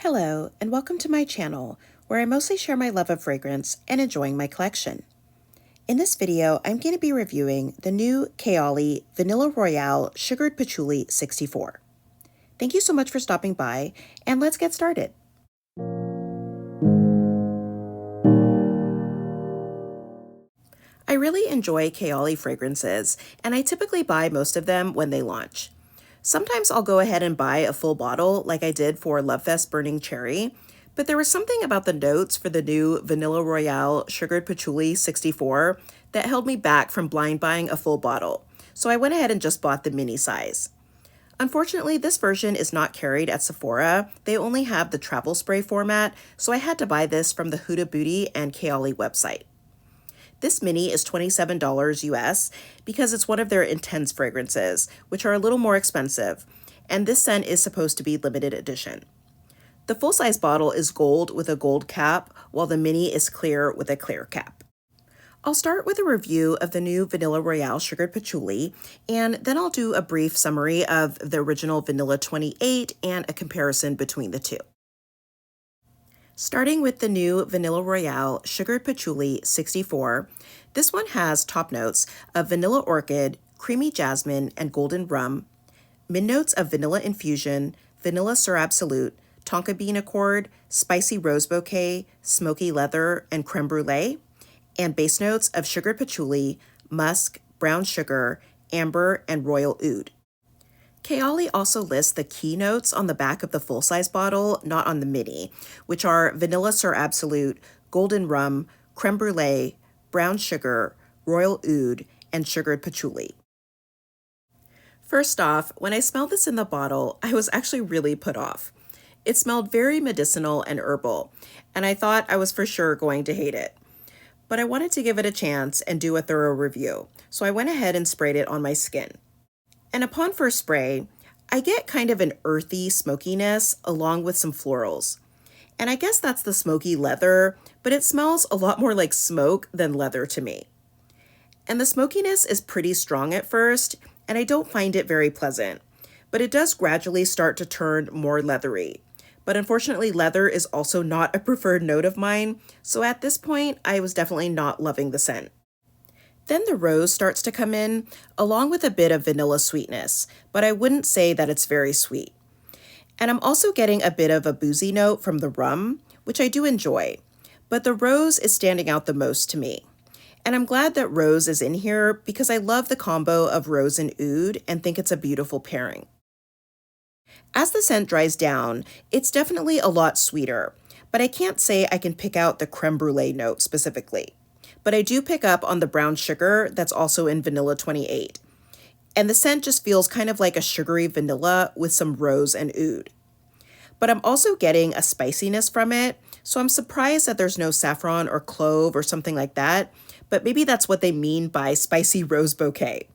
Hello, and welcome to my channel, where I mostly share my love of fragrance and enjoying my collection. In this video, I'm going to be reviewing the new Kayali Vanilla Royale Sugared Patchouli 64. Thank you so much for stopping by, and let's get started. I really enjoy Kayali fragrances, and I typically buy most of them when they launch. Sometimes I'll go ahead and buy a full bottle like I did for Lovefest Burning Cherry, but there was something about the notes for the new Vanilla Royale Sugared Patchouli 64 that held me back from blind buying a full bottle, so I went ahead and just bought the mini size. Unfortunately, this version is not carried at Sephora. They only have the travel spray format, so I had to buy this from the Huda Beauty and Kayali website. This mini is $27 US because it's one of their intense fragrances, which are a little more expensive, and this scent is supposed to be limited edition. The full-size bottle is gold with a gold cap, while the mini is clear with a clear cap. I'll start with a review of the new Vanilla Royale Sugared Patchouli, and then I'll do a brief summary of the original Vanilla 28 and a comparison between the two. Starting with the new Vanilla Royale Sugared Patchouli 64, this one has top notes of vanilla orchid, creamy jasmine, and golden rum, mid notes of vanilla infusion, vanilla sur absolute, tonka bean accord, spicy rose bouquet, smoky leather, and creme brulee, and base notes of sugared patchouli, musk, brown sugar, amber, and royal oud. Kayali also lists the key notes on the back of the full-size bottle, not on the mini, which are vanilla sur absolute, golden rum, creme brulee, brown sugar, royal oud, and sugared patchouli. First off, when I smelled this in the bottle, I was actually really put off. It smelled very medicinal and herbal, and I thought I was for sure going to hate it. But I wanted to give it a chance and do a thorough review, so I went ahead and sprayed it on my skin. And upon first spray, I get kind of an earthy smokiness along with some florals. And I guess that's the smoky leather, but it smells a lot more like smoke than leather to me. And the smokiness is pretty strong at first, and I don't find it very pleasant, but it does gradually start to turn more leathery. But unfortunately, leather is also not a preferred note of mine, so at this point, I was definitely not loving the scent. Then the rose starts to come in, along with a bit of vanilla sweetness, but I wouldn't say that it's very sweet. And I'm also getting a bit of a boozy note from the rum, which I do enjoy, but the rose is standing out the most to me. And I'm glad that rose is in here because I love the combo of rose and oud and think it's a beautiful pairing. As the scent dries down, it's definitely a lot sweeter, but I can't say I can pick out the creme brulee note specifically. But I do pick up on the brown sugar that's also in Vanilla 28. And the scent just feels kind of like a sugary vanilla with some rose and oud. But I'm also getting a spiciness from it, so I'm surprised that there's no saffron or clove or something like that, but maybe that's what they mean by spicy rose bouquet.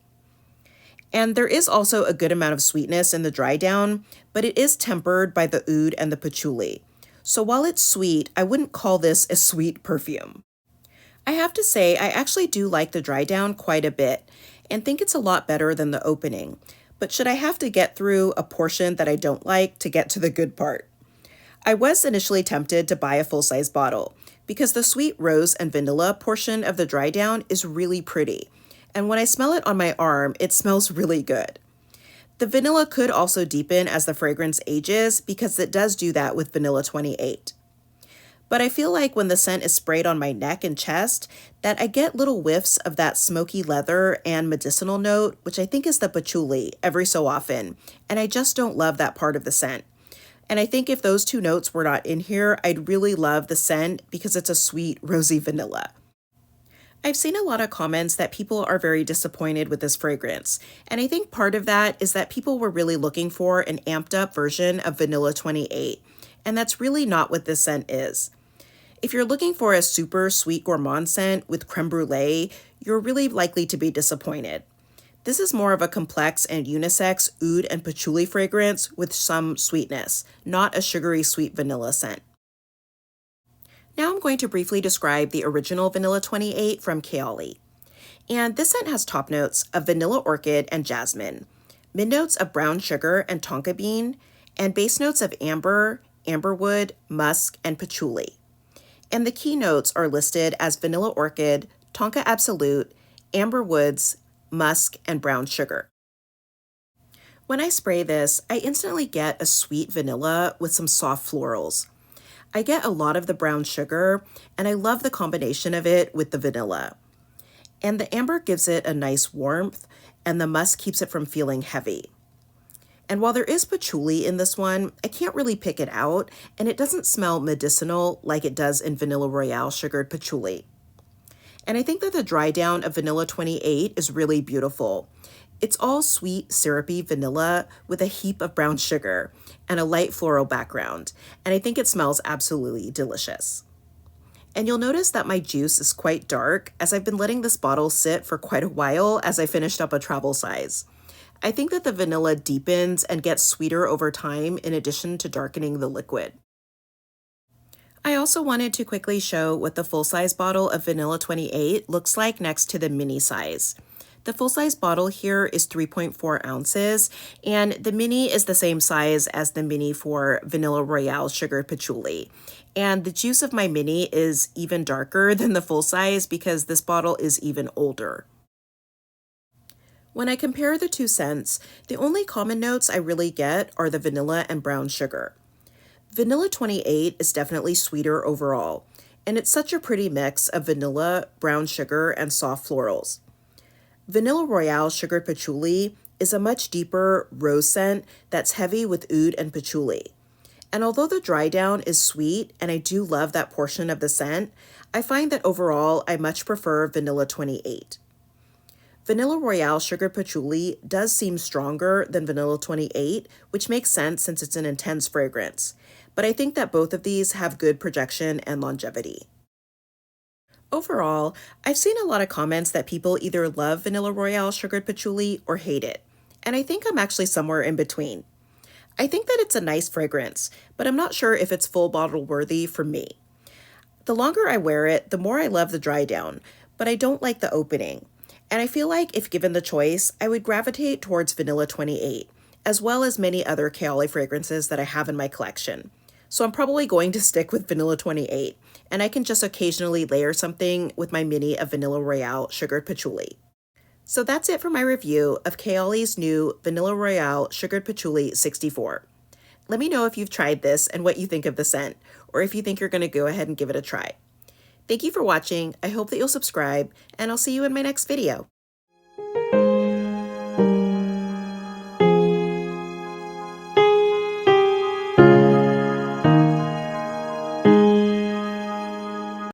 And there is also a good amount of sweetness in the dry down, but it is tempered by the oud and the patchouli. So while it's sweet, I wouldn't call this a sweet perfume. I have to say, I actually do like the dry down quite a bit and think it's a lot better than the opening. But should I have to get through a portion that I don't like to get to the good part? I was initially tempted to buy a full-size bottle because the sweet rose and vanilla portion of the dry down is really pretty. And when I smell it on my arm, it smells really good. The vanilla could also deepen as the fragrance ages because it does do that with Vanilla 28. But I feel like when the scent is sprayed on my neck and chest, that I get little whiffs of that smoky leather and medicinal note, which I think is the patchouli, every so often, and I just don't love that part of the scent. And I think if those two notes were not in here, I'd really love the scent because it's a sweet, rosy vanilla. I've seen a lot of comments that people are very disappointed with this fragrance, and I think part of that is that people were really looking for an amped up version of Vanilla 28, and that's really not what this scent is. If you're looking for a super sweet gourmand scent with creme brulee, you're really likely to be disappointed. This is more of a complex and unisex oud and patchouli fragrance with some sweetness, not a sugary sweet vanilla scent. Now I'm going to briefly describe the original Vanilla 28 from Kayali. And this scent has top notes of vanilla orchid and jasmine, mid notes of brown sugar and tonka bean, and base notes of amber, amberwood, musk, and patchouli. And the key notes are listed as vanilla orchid, tonka absolute, amber woods, musk, and brown sugar. When I spray this, I instantly get a sweet vanilla with some soft florals. I get a lot of the brown sugar, and I love the combination of it with the vanilla. And the amber gives it a nice warmth, and the musk keeps it from feeling heavy. And while there is patchouli in this one, I can't really pick it out, and it doesn't smell medicinal like it does in Vanilla Royale sugared patchouli. And I think that the dry down of Vanilla 28 is really beautiful. It's all sweet, syrupy vanilla with a heap of brown sugar and a light floral background, and I think it smells absolutely delicious. And you'll notice that my juice is quite dark as I've been letting this bottle sit for quite a while as I finished up a travel size. I think that the vanilla deepens and gets sweeter over time in addition to darkening the liquid. I also wanted to quickly show what the full-size bottle of Vanilla 28 looks like next to the mini size. The full-size bottle here is 3.4 ounces, and the mini is the same size as the mini for Vanilla Royale sugared patchouli. And the juice of my mini is even darker than the full size because this bottle is even older. When I compare the two scents, the only common notes I really get are the vanilla and brown sugar. Vanilla 28 is definitely sweeter overall, and it's such a pretty mix of vanilla, brown sugar, and soft florals. Vanilla Royale sugared patchouli is a much deeper rose scent that's heavy with oud and patchouli. And although the dry down is sweet, and I do love that portion of the scent, I find that overall I much prefer Vanilla 28. Vanilla Royale sugared patchouli does seem stronger than Vanilla 28, which makes sense since it's an intense fragrance. But I think that both of these have good projection and longevity. Overall, I've seen a lot of comments that people either love Vanilla Royale sugared patchouli or hate it, and I think I'm actually somewhere in between. I think that it's a nice fragrance, but I'm not sure if it's full bottle worthy for me. The longer I wear it, the more I love the dry down, but I don't like the opening. And I feel like if given the choice, I would gravitate towards Vanilla 28, as well as many other Kayali fragrances that I have in my collection. So I'm probably going to stick with Vanilla 28, and I can just occasionally layer something with my mini of Vanilla Royale sugared patchouli. So that's it for my review of Kayali's new Vanilla Royale sugared patchouli 64. Let me know if you've tried this and what you think of the scent, or if you think you're going to go ahead and give it a try. Thank you for watching. I hope that you'll subscribe, and I'll see you in my next video.